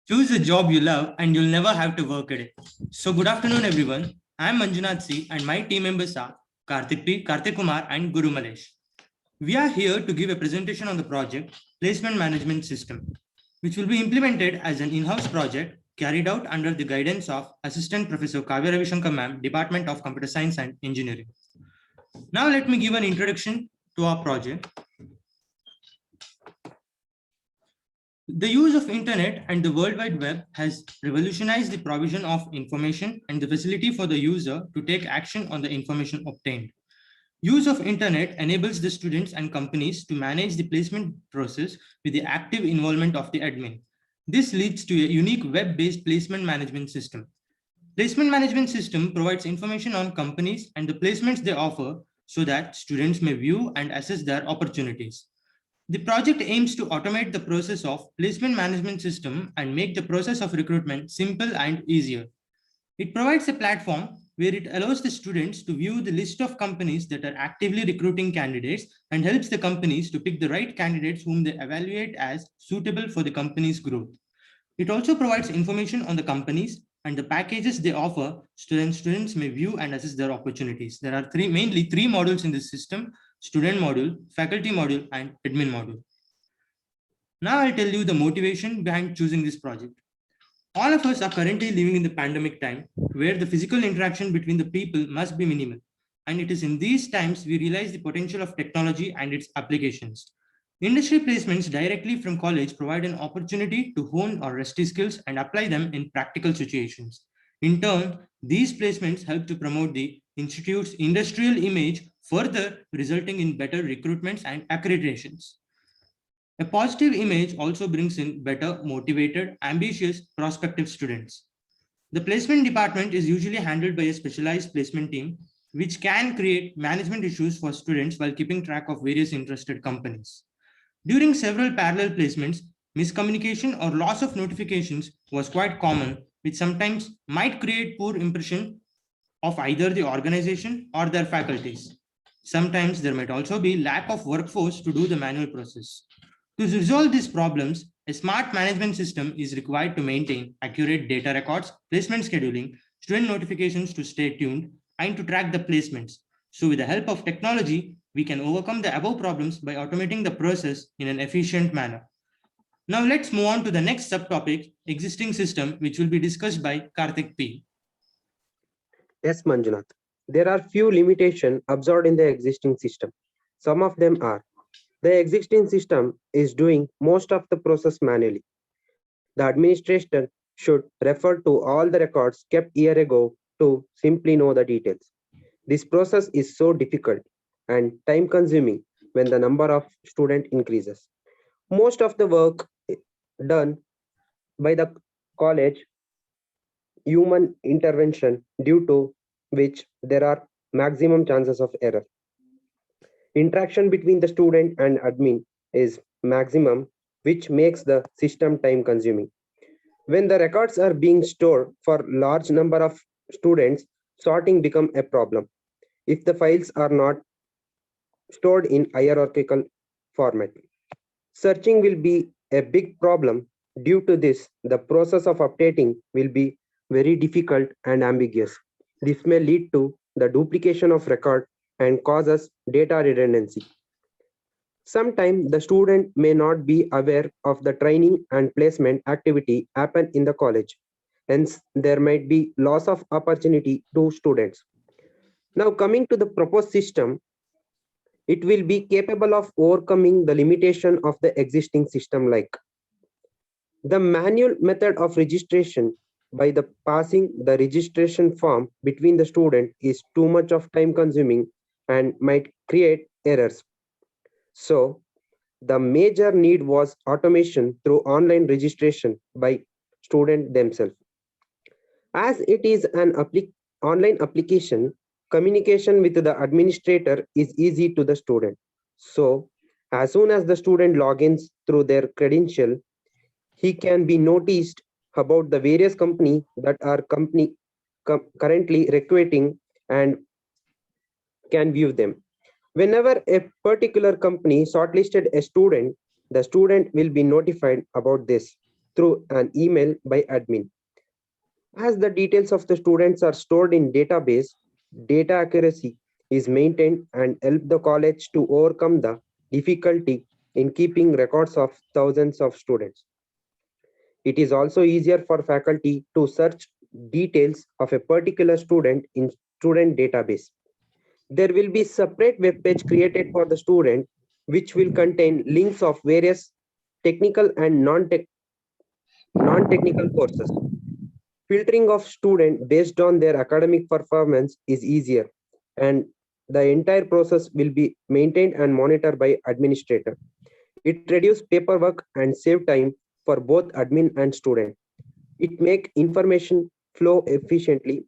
Choose a job you love and you'll never have to work at it. So, good afternoon, everyone. I'm Manjunath C, and my team members are Karthik P, Karthik Kumar, and Guru Malesh. We are here to give a presentation on the project Placement Management System, which will be implemented as an in house project carried out under the guidance of Assistant Professor Kavya Ravishankar Ma'am, Department of Computer Science and Engineering. Now, let me give an introduction to our project. The use of internet and the World Wide Web has revolutionized the provision of information and the facility for the user to take action on the information obtained. Use of internet enables the students and companies to manage the placement process with the active involvement of the admin. This leads to a unique web-based placement management system. Placement management system provides information on companies and the placements they offer so that students may view and assess their opportunities. The project aims to automate the process of placement management system and make the process of recruitment simple and easier. It provides a platform where it allows the students to view the list of companies that are actively recruiting candidates and helps the companies to pick the right candidates whom they evaluate as suitable for the company's growth. It also provides information on the companies and the packages they offer. Students may view and assess their opportunities. There are mainly three modules in this system: student module, faculty module, and admin module. Now I'll tell you the motivation behind choosing this project. All of us are currently living in the pandemic time where the physical interaction between the people must be minimal. And it is in these times we realize the potential of technology and its applications. Industry placements directly from college provide an opportunity to hone our rusty skills and apply them in practical situations. In turn, these placements help to promote the institute's industrial image, further resulting in better recruitments and accreditations. A positive image also brings in better, motivated, ambitious, prospective students. The placement department is usually handled by a specialized placement team, which can create management issues for students while keeping track of various interested companies. During several parallel placements, miscommunication or loss of notifications was quite common, which sometimes might create poor impression of either the organization or their faculties. Sometimes there might also be lack of workforce to do the manual process. To resolve these problems, a smart management system is required to maintain accurate data records, placement scheduling, student notifications to stay tuned, and to track the placements. So with the help of technology, we can overcome the above problems by automating the process in an efficient manner. Now let's move on to the next subtopic, existing system, which will be discussed by Karthik P. Yes, Manjunath. There are few limitations observed in the existing system. Some of them are the existing system is doing most of the process manually. The administration should refer to all the records kept year ago to simply know the details. This process is so difficult and time consuming when the number of student increases. Most of the work done by the college human intervention due to which there are maximum chances of error. Interaction between the student and admin is maximum, which makes the system time consuming. When the records are being stored for large number of students, sorting become a problem. If the files are not stored in hierarchical format, searching will be a big problem. Due to this, the process of updating will be very difficult and ambiguous. This may lead to the duplication of record and causes data redundancy. Sometimes the student may not be aware of the training and placement activity happen in the college. Hence, there might be loss of opportunity to students. Now, coming to the proposed system, it will be capable of overcoming the limitation of the existing system like the manual method of registration by the passing the registration form between the student is too much of time consuming and might create errors. So the major need was automation through online registration by students themselves. As it is an online application, communication with the administrator is easy to the student. So as soon as the student logins through their credential, he can be noticed about the various company that are currently recruiting and can view them. Whenever a particular company shortlisted a student, the student will be notified about this. through an email by admin. As the details of the students are stored in database, data accuracy is maintained and help the college to overcome the difficulty in keeping records of thousands of students. It is also easier for faculty to search details of a particular student in student database. There will be separate web page created for the student which will contain links of various technical and non-technical courses. Filtering of student based on their academic performance is easier and the entire process will be maintained and monitored by administrator. It reduces paperwork and save time for both admin and student. It make information flow efficiently,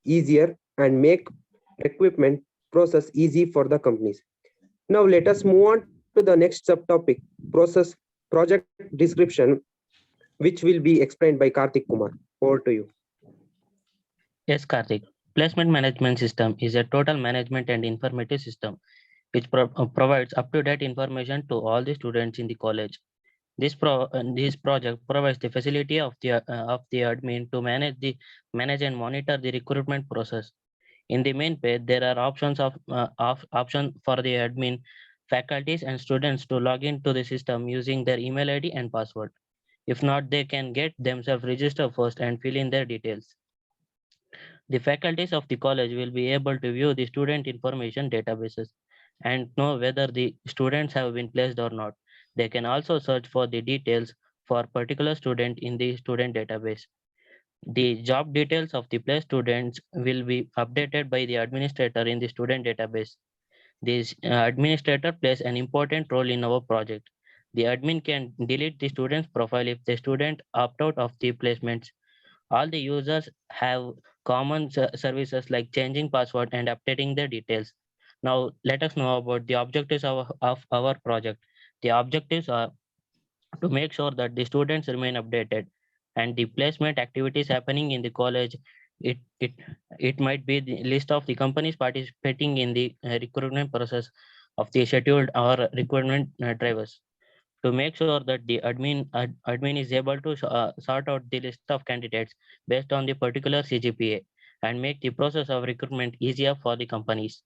easier and make equipment process easy for the companies. Now let us move on to the next subtopic, process project description, which will be explained by Karthik Kumar. Over to you. Yes, Karthik. Placement management system is a total management and informative system which provides up-to-date information to all the students in the college. This project provides the facility of the admin to manage and monitor the recruitment process. In the main page, there are options for the admin, faculties, and students to log into the system using their email ID and password. If not, they can get themselves registered first and fill in their details. The faculties of the college will be able to view the student information databases and know whether the students have been placed or not. They can also search for the details for particular student in the student database. The job details of the placed students will be updated by the administrator in the student database. This administrator plays an important role in our project. The admin can delete the student's profile if the student opt out of the placements. All the users have common services like changing password and updating their details. Now let us know about the objectives of our project. The objectives are to make sure that the students remain updated and the placement activities happening in the college. It it it might be the list of the companies participating in the recruitment process of the scheduled or recruitment drivers. To make sure that the admin is able to sort out the list of candidates based on the particular CGPA and make the process of recruitment easier for the companies.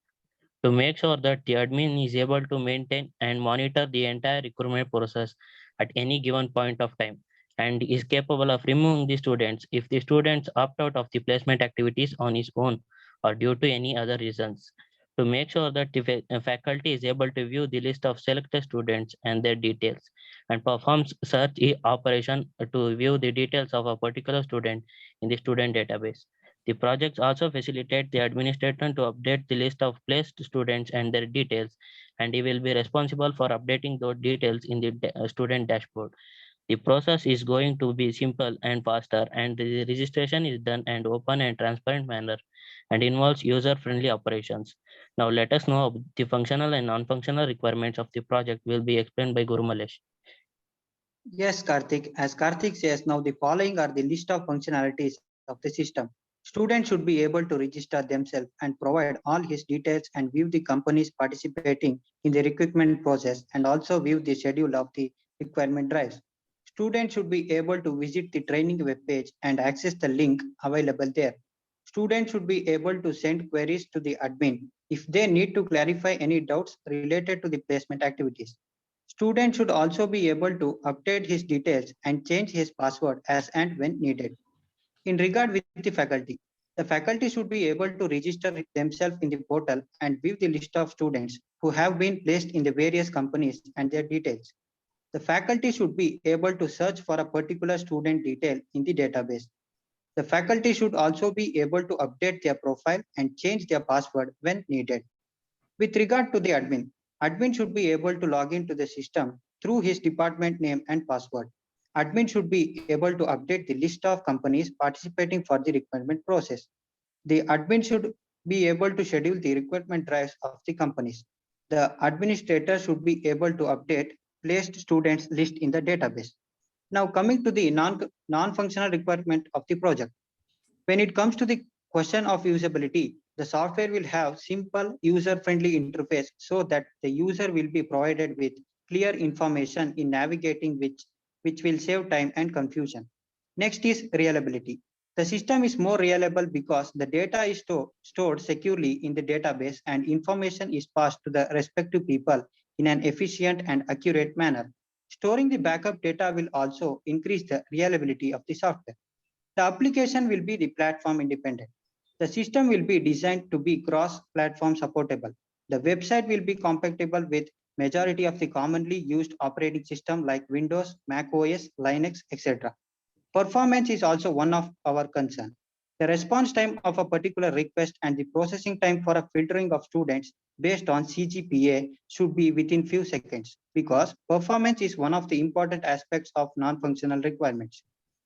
To make sure that the admin is able to maintain and monitor the entire recruitment process at any given point of time and is capable of removing the students if the students opt out of the placement activities on his own or due to any other reasons. To make sure that the faculty is able to view the list of selected students and their details and performs search operation to view the details of a particular student in the student database. The projects also facilitate the administrator to update the list of placed students and their details, and he will be responsible for updating those details in the student dashboard. The process is going to be simple and faster, and the registration is done in open and transparent manner and involves user-friendly operations. Now let us know the functional and non-functional requirements of the project will be explained by Guru Malesh. Yes, Karthik. As Karthik says, now the following are the list of functionalities of the system. Students should be able to register themselves and provide all his details and view the companies participating in the recruitment process and also view the schedule of the requirement drives. Students should be able to visit the training web page and access the link available there. Students should be able to send queries to the admin if they need to clarify any doubts related to the placement activities. Student should also be able to update his details and change his password as and when needed. In regard with the faculty should be able to register themselves in the portal and view the list of students who have been placed in the various companies and their details. The faculty should be able to search for a particular student detail in the database. The faculty should also be able to update their profile and change their password when needed. With regard to the admin should be able to log into the system through his department name and password. Admin should be able to update the list of companies participating for the recruitment process. The admin should be able to schedule the recruitment drives of the companies. The administrator should be able to update placed students list in the database. Now coming to the non-functional requirement of the project. When it comes to the question of usability, the software will have simple user-friendly interface so that the user will be provided with clear information in navigating which which will save time and confusion. Next is reliability. The system is more reliable because the data is stored securely in the database and information is passed to the respective people in an efficient and accurate manner. Storing the backup data will also increase the reliability of the software. The application will be the platform independent. The system will be designed to be cross-platform supportable. The website will be compatible with majority of the commonly used operating system like Windows, Mac OS, Linux, etc. Performance is also one of our concern. The response time of a particular request and the processing time for a filtering of students based on CGPA should be within few seconds because performance is one of the important aspects of non-functional requirements.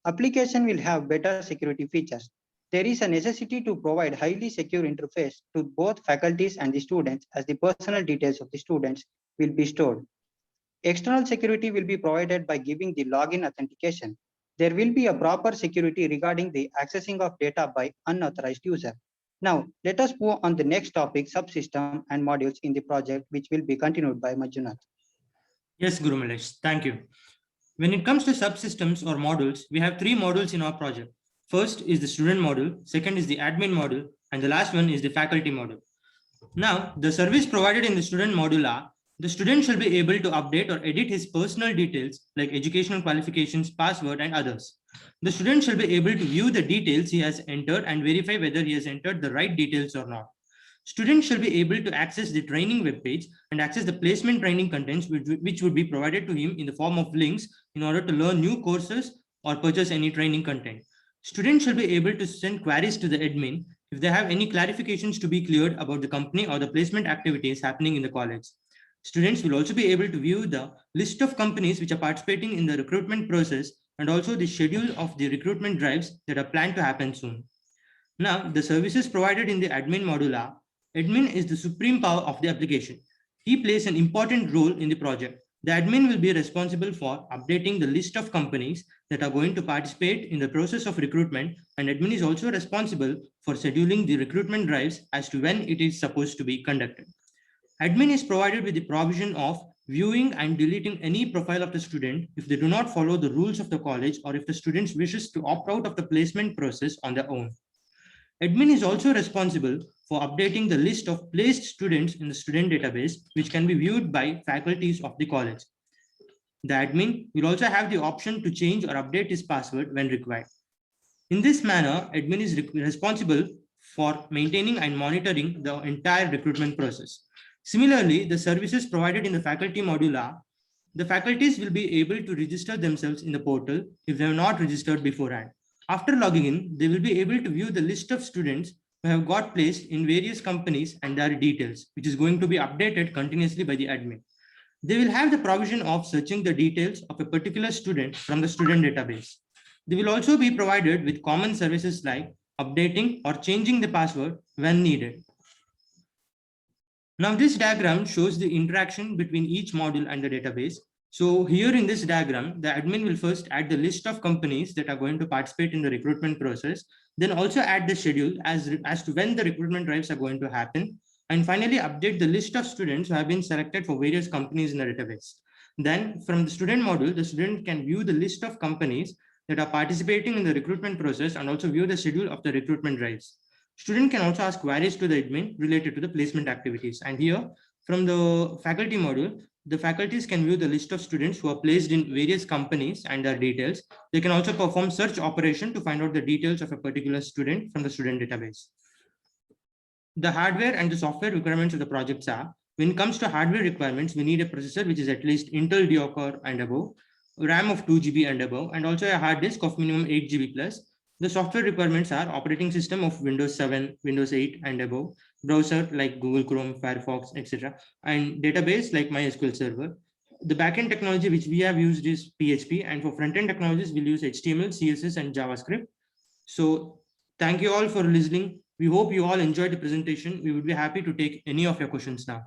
Application will have better security features. There is a necessity to provide highly secure interface to both faculties and the students as the personal details of the students will be stored. External security will be provided by giving the login authentication. There will be a proper security regarding the accessing of data by unauthorized user. Now, let us move on the next topic, subsystem and modules in the project, which will be continued by Manjunath. Yes, Guru Malesh, thank you. When it comes to subsystems or modules, we have three modules in our project. First is the student module, second is the admin module, and the last one is the faculty module. Now, the service provided in the student module are the student shall be able to update or edit his personal details like educational qualifications, password, and others. The student shall be able to view the details he has entered and verify whether he has entered the right details or not. Students shall be able to access the training webpage and access the placement training contents which would be provided to him in the form of links in order to learn new courses or purchase any training content. Students shall be able to send queries to the admin if they have any clarifications to be cleared about the company or the placement activities happening in the college. Students will also be able to view the list of companies which are participating in the recruitment process and also the schedule of the recruitment drives that are planned to happen soon. Now, the services provided in the admin module are: admin is the supreme power of the application. He plays an important role in the project. The admin will be responsible for updating the list of companies that are going to participate in the process of recruitment, and admin is also responsible for scheduling the recruitment drives as to when it is supposed to be conducted. Admin is provided with the provision of viewing and deleting any profile of the student if they do not follow the rules of the college or if the student wishes to opt out of the placement process on their own. Admin is also responsible for updating the list of placed students in the student database, which can be viewed by faculties of the college. The admin will also have the option to change or update his password when required. In this manner, admin is responsible for maintaining and monitoring the entire recruitment process. Similarly, the services provided in the faculty module are: the faculties will be able to register themselves in the portal if they have not registered beforehand. After logging in, they will be able to view the list of students who have got placed in various companies and their details, which is going to be updated continuously by the admin. They will have the provision of searching the details of a particular student from the student database. They will also be provided with common services like updating or changing the password when needed. Now, this diagram shows the interaction between each module and the database. So here in this diagram, the admin will first add the list of companies that are going to participate in the recruitment process, then also add the schedule as to when the recruitment drives are going to happen, and finally update the list of students who have been selected for various companies in the database. Then from the student module, the student can view the list of companies that are participating in the recruitment process and also view the schedule of the recruitment drives. Student can also ask queries to the admin related to the placement activities. And here from the faculty module, the faculties can view the list of students who are placed in various companies and their details. They can also perform search operation to find out the details of a particular student from the student database. The hardware and the software requirements of the projects are: when it comes to hardware requirements, we need a processor which is at least Intel Duo Core and above, RAM of 2 GB and above, and also a hard disk of minimum 8 GB plus. The software requirements are operating system of Windows 7, Windows 8 and above, browser like Google Chrome, Firefox, etc., and database like MySQL Server. The backend technology which we have used is PHP, and for front-end technologies, we'll use HTML, CSS, and JavaScript. So thank you all for listening. We hope you all enjoyed the presentation. We would be happy to take any of your questions now.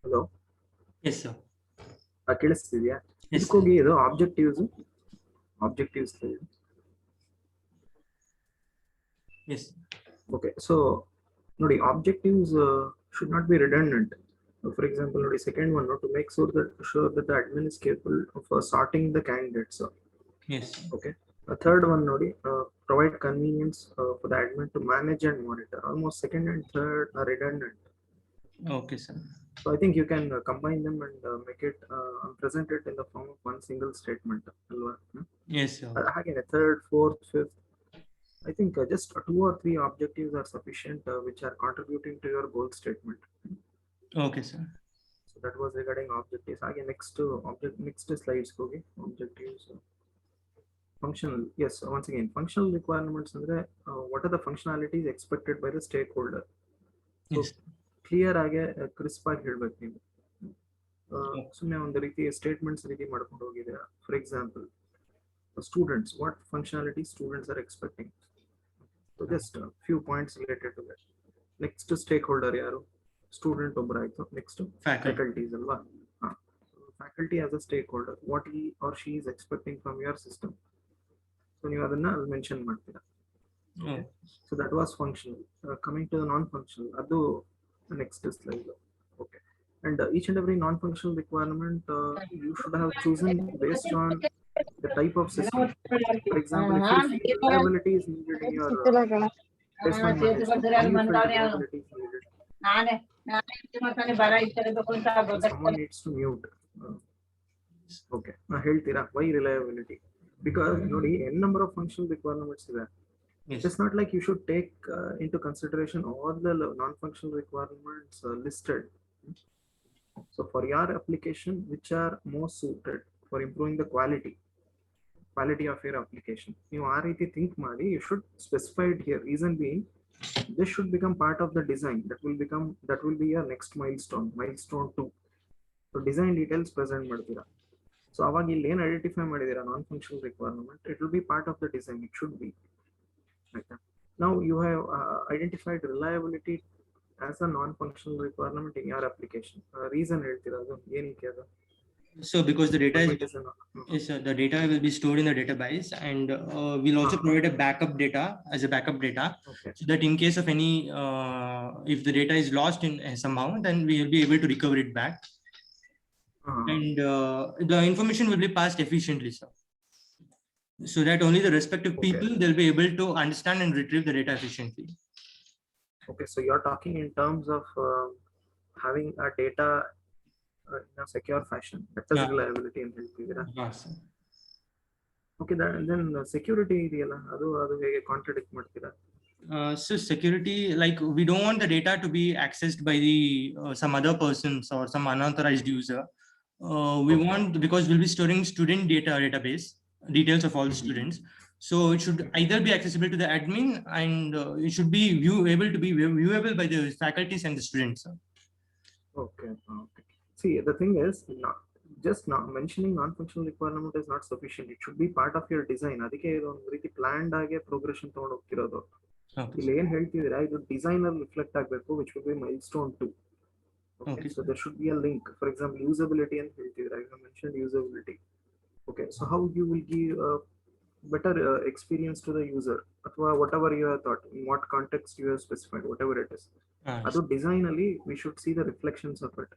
Hello Yes, sir. ಕೇಳಿಸ್ತಿದ್ಯಾ? Yes, ಇದಕ್ಕೋಗಿ ಇದು objectives Yes. Okay, so ನೋಡಿ objectives should not be redundant. For example, ನೋಡಿ second one, to make sure that the admin is capable of sorting the candidates. Yes. Okay. A third one, ನೋಡಿ, provide convenience for the admin to manage and monitor. Almost second and third are redundant. Okay, sir. So I think you can combine them and make it present it in the form of one single statement. ಅಲ್ವಾ? Yes, sir. ಹಾಗೇನೆ third, fourth, fifth. I think just 2 or 3 objectives are sufficient, which are contributing to your goal statement. Okay, sir. So that was regarding objectives. Again, next slides, okay. Objectives, functional. Yes, once again, functional requirements. What are the functionalities expected by the stakeholder? So Yes. clear ಆಗಿ crisp ಆಗಿ ಹೇಳ್ಬೇಕು ನೀವು. ಸುಮ್ಮನೆ ಒಂದು ರೀತಿ statements ರೀತಿ ಮಾಡ್ಕೊಂಡು ಹೋಗಿದ್ದೀರಾ. For example, students, what functionality students are expecting? So just a few points related to that. Next stakeholder ಯಾರು? Student ಒಬ್ಬರು ಆಯ್ತು. Next faculties ಅಲ್ವಾ? Faculty as a stakeholder, what he or she is expecting from your system. So ನೀವು ಅದನ್ನ mention ಮಾಡ್ತೀರಾ. Okay. So that was functional. Coming to the non-functional, ಅದು next slide. Okay. And each and every non-functional requirement you should have chosen based on the type of system. For example, if you feel reliability is needed in your placement management, how you feel reliability is needed. Someone needs to mute. Okay. ಹೇಳ್ತೀರಾ why reliability? Because ನೋಡಿ n number of functional requirements ಇದೆ. Yes. It's not like you should take into consideration all the non-functional requirements listed. So for your application, which are most suited for improving the quality of your application, you are think ಮಾಡಿ, you should specify it here. Reason being, this should become part of the design. That will be your next milestone 2. So design details present ಮಾಡ್ತೀರಾ. So ಅವಾಗ ಇಲ್ಲಿ ಏನು identify ಮಾಡಿದ್ದೀರಾ non-functional requirement, it will be part of the design. It should be. Now you have identified reliability as a non-functional requirement in your application. Reason ಹೇಳ್ತೀರಾ ಅದು ಏನಕ್ಕೆ ಅದು? So because the data is the data will be stored in the database, and we'll also provide a backup data as a backup data. Okay. So that in case of any if the data is lost in somehow, then we will be able to recover it back. And the information will be passed efficiently, sir, so that only the respective people they'll be able to understand and retrieve the data efficiently. Okay, so you're talking in terms of having a data in a secure fashion. That is reliability and ಹೇಳ್ತಿದ್ದೀರಾ. Yes, sir. Okay, then security ಇದೆಯಲ್ಲ, ಅದು ಹೇಗೆ contradict ಮಾಡ್ತೀರಾ? So security, like we don't want the data to be accessed by the some other persons or some unauthorized user. We want, because we'll be storing student database details of all the students, so it should either be accessible to the admin, and it should be able to be viewable by the faculties and the students. Okay. See, the thing is, just mentioning non-functional requirement is not sufficient. It should be part of your design. ಅದಕ್ಕೆ ಇದು ಒಂದು ರೀತಿ planned ಆಗಿ progression ತಗೊಂಡು ಹೋಗ್ತಿರೋದು. ಇಲ್ಲಿ ಏನು ಹೇಳ್ತಿದ್ದೀರಾ, ಇದು design ಅಲ್ಲಿ reflect ಆಗಬೇಕು, which will be milestone 2. Okay. So there should be a link. For example, usability and I mentioned usability. Okay, so how you will give a better experience to the user, or whatever you have thought, in what context you have specified, whatever it is. Adu design ali we should see the reflections of it.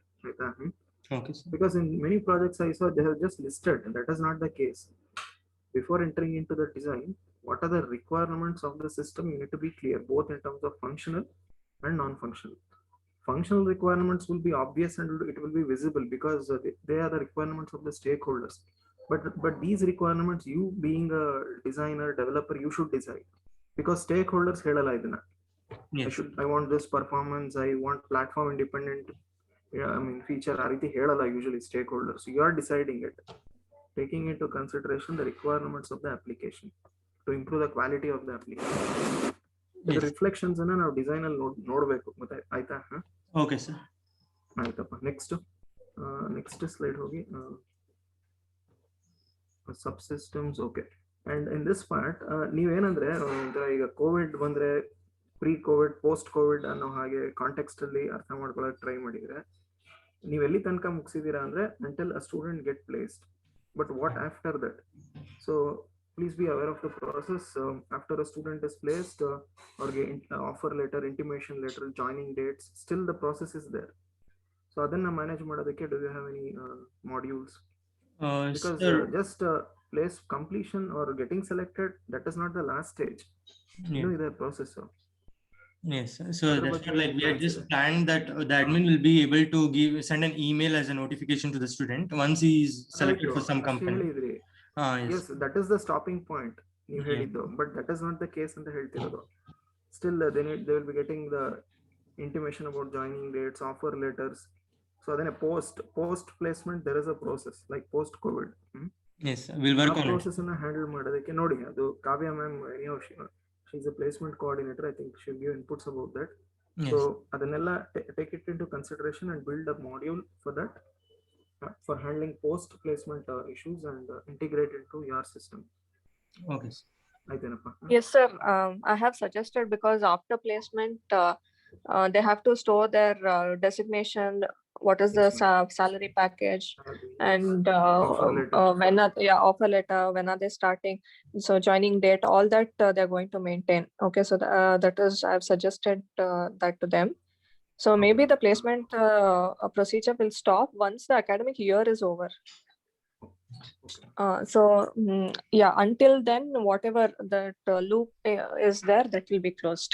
Okay, sir. Because in many projects I saw they have just listed, and that is not the case. Before entering into the design, what are the requirements of the system? You need to be clear, both in terms of functional and non-functional. Functional requirements will be obvious and it will be visible because they are the requirements of the stakeholders. But these requirements, you being a designer, developer, you should decide, because stakeholders ಹೇಳಲ್ಲ ಇದನ್ನ. Yes. I want this performance, I want platform independent feature, ಆ ರೀತಿ ಹೇಳಲ್ಲ usually stakeholders. So you are deciding it, taking into consideration the requirements of the application to improve the quality of the application. The reflections ಅನ್ನ ನಾವು design ಅಲ್ಲಿ ನೋಡಬೇಕು. ಮತ್ತೆ ಆಯ್ತಾ? Okay, sir. ಆಯ್ತಪ್ಪ. ನೆಕ್ಸ್ಟ್ ಸ್ಲೈಡ್ ಹೋಗಿ. Subsystems. Okay. And in this part, ನೀವೇನಂದ್ರೆ ಈಗ Covid ಬಂದ್ರೆ, ಪ್ರೀ-ಕೋವಿಡ್, ಪೋಸ್ಟ್-ಕೋವಿಡ್ ಅನ್ನೋ ಹಾಗೆ ಕಾಂಟೆಕ್ಸ್ಟ್ ಅಲ್ಲಿ ಅರ್ಥ ಮಾಡ್ಕೊಳ್ಳೋಕೆ ಟ್ರೈ ಮಾಡಿದ್ರೆ, ನೀವು ಎಲ್ಲಿ ತನಕ ಮುಗಿಸಿದೀರಾ ಅಂದ್ರೆ until a student get placed. But what after that? So please be aware of the process. After a student is placed or offer letter, intimation letter, joining dates, still the process is there. So adanna manage ಮಾಡೋದಕ್ಕೆ do you have any modules? Because Sir, just place completion or getting selected, that is not the last stage. yeah. Is a process. Yes, so Adar that's ಬಗ್ಗೆ what, like, we had plans just ಇದೆ. planned that the admin will be able to send an email as a notification to the student once he is selected ಆಯ್ತು, for some ಅಷ್ಟೇ company. ಹೇಳಿದ್ರಿ. Yes. Yes, that is the stopping point ನೀವು Yeah. ಹೇಳಿದ್ದು, but that is not the case ಅಂತ ಹೇಳ್ತಿರೋದು. Still they will be getting the intimation about joining dates, offer letters. So then a post placement, there is a process like post COVID. Yes, we'll work on it. Process ಅನ್ನ handle ಮಾಡೋದಕ್ಕೆ ನೋಡಿ, ಅದು ಕಾವ್ಯ ma'am, she's a placement coordinator. I think she'll give inputs about that. So Yes. ಅದನ್ನೆಲ್ಲ take it into consideration and build a module for that, for handling post placement issues and integrate into your system. Okay. ಆಯ್ತೇನಪ್ಪ? Yes, sir. I have suggested, because after placement, they have to store their designation, what is the Yes, salary package, Yes. and Offer letter. when are, offer letter, when are they starting, so joining date, all that they're going to maintain. Okay, so that is, I've suggested that to them. So maybe the placement procedure will stop once the academic year is over. So yeah, until then, whatever that loop is there, that will be closed.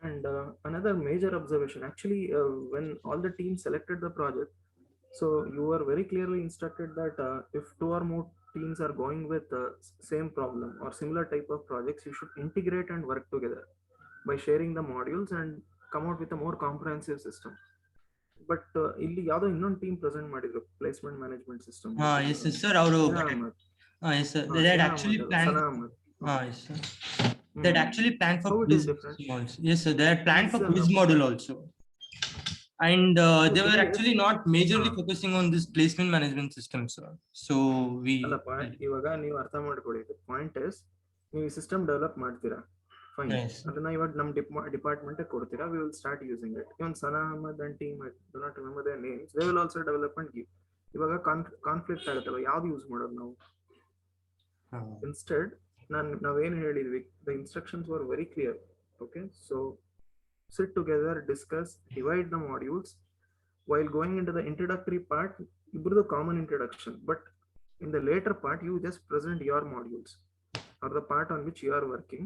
And another major observation, actually, when all the teams selected the project, so you were very clearly instructed that if 2 or more teams are going with same problem or similar type of projects, you should integrate and work together by sharing the modules and come out with a more comprehensive system. But ಇಲ್ಲಿ ಯಾವುದೋ ಇನ್ನೊಂದು team present ಮಾಡಿದ್ರು placement management system. Yes, sir. Yes, sir. They had actually planned. Yes, sir. They had actually planned for How it is quiz different? modules. Yes, sir. They had planned for Quiz quiz module also. And they were there is- actually not majorly focusing on this placement management system, sir. So we. ಅಲ್ಲಪ್ಪ, ಇವಾಗ ನೀವು ಅರ್ಥ ಮಾಡ್ಕೊಳ್ಳಿ, point is, ನೀವು ಈ system develop ಮಾಡ್ತೀರಾ, fine, Yes. ಅದನ್ನ ಇವಾಗ ನಮ್ಮ ಡಿಪಾರ್ಟ್ಮೆಂಟ್ ಕೊಡ್ತೀರಾ, we will start using it. Even Sana Ahmad and team, do not remember their names, they will also develop and give. ಇವಾಗ ಕಾನ್ಫ್ಲಿಕ್ಟ್ ಆಗುತ್ತಲ್ಲ, ಯಾವ್ದು ಯೂಸ್ ಮಾಡೋದು ನಾವು? ಇನ್ಸ್ಟೆಡ್ ನಾವೇನು ಹೇಳಿದ್ವಿ, the instructions were very clear. Okay, so sit together, discuss, divide the modules. While going into the introductory part, you do the common introduction, but in the later part, you just present your modules or the part on which you are working.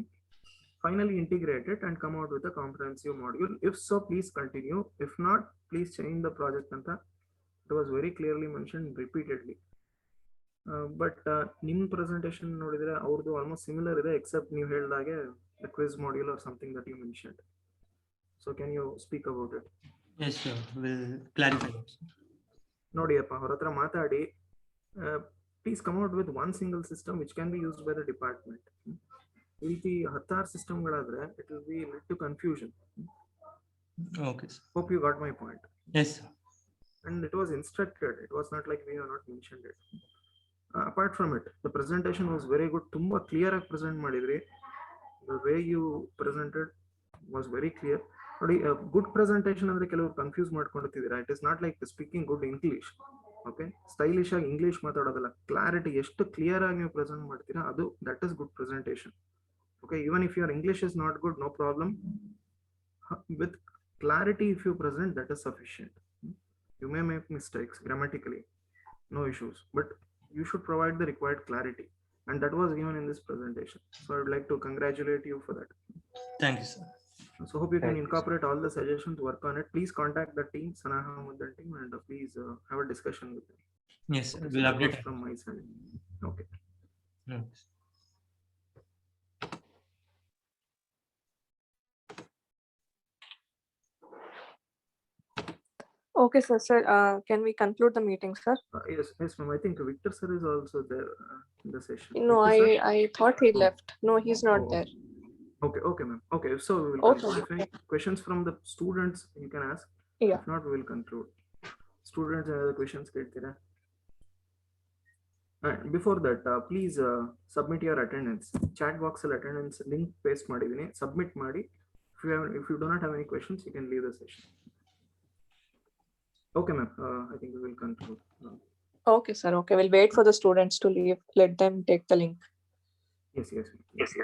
Finally, integrate it and come out with a comprehensive module. If so, please continue. If not, please change the project. It was very clearly mentioned repeatedly. But nim presentation nodidre avrdu almost similar ide, except ನೀವು ಹೇಳಿದಾಗೆ the quiz module or something that you mentioned. So can you speak about it? Yes, sir. We'll clarify that. ನೋಡಿಯಪ್ಪ, ಅವ್ರ ಹತ್ರ ಮಾತಾಡಿ, please come out with one single system which can be used by the department. ಈ ರೀತಿ 10 ಸಿಸ್ಟಮ್ಗಳಾದ್ರೆ it will be led to confusion. Okay, sir. Hope you got my point. Yes, sir. And it was instructed, it was not like we have not mentioned it. Apart from it, the presentation was very good. ತುಂಬಾ clear ಆಗಿ present ಮಾಡಿದ್ರಿ. The way you presented was very clear. ನೋಡಿ, good presentation ಅಂದ್ರೆ ಕೆಲವರು confuse ಮಾಡ್ಕೊಂಡಿದ್ದೀರಾ. It is not like speaking good English. Okay, stylish ಆಗಿ English ಮಾತಾಡೋದಲ್ಲ, clarity ಎಷ್ಟು ಕ್ಲಿಯರ್ ಆಗಿ ನೀವು ಪ್ರೆಸೆಂಟ್ ಮಾಡ್ತೀರಾ, ಅದು that is good presentation. Okay, even if your English is not good, no problem. With clarity if you present, that is sufficient. You may make mistakes grammatically, no issues, but you should provide the required clarity, and that was given in this presentation. So I would like to congratulate you for that. Thank you, sir. So hope you can Thank you, incorporate all the suggestions, work on it. Please contact the team, Sana Ahmed team, and please have a discussion with them. Yes, sir. Okay, so We'll that update. was from my side. Okay. Yes. Okay, sir. Sir, can we conclude the meeting, sir? Yes, ma'am. I think Victor sir is also there in the session. No, Victor, sir? I thought he Oh. left. No, he's not Oh, there. Okay, ma'am. Okay, so we will Okay. conclude. If any questions from the students, you can ask. Yeah. If not, we will conclude. Students, other questions ಕೇಳ್ತೀರಾ? And before that, please submit your attendance. Chat box ಅಲ್ಲಿ attendance link paste ಮಾಡಿದೀನಿ. Submit ಮಾಡಿ. If you do not have any questions, you can leave the session. Okay, ma'am. I think we will conclude. Okay, sir. Okay, we'll wait for the students to leave. Let them take the link. Yes.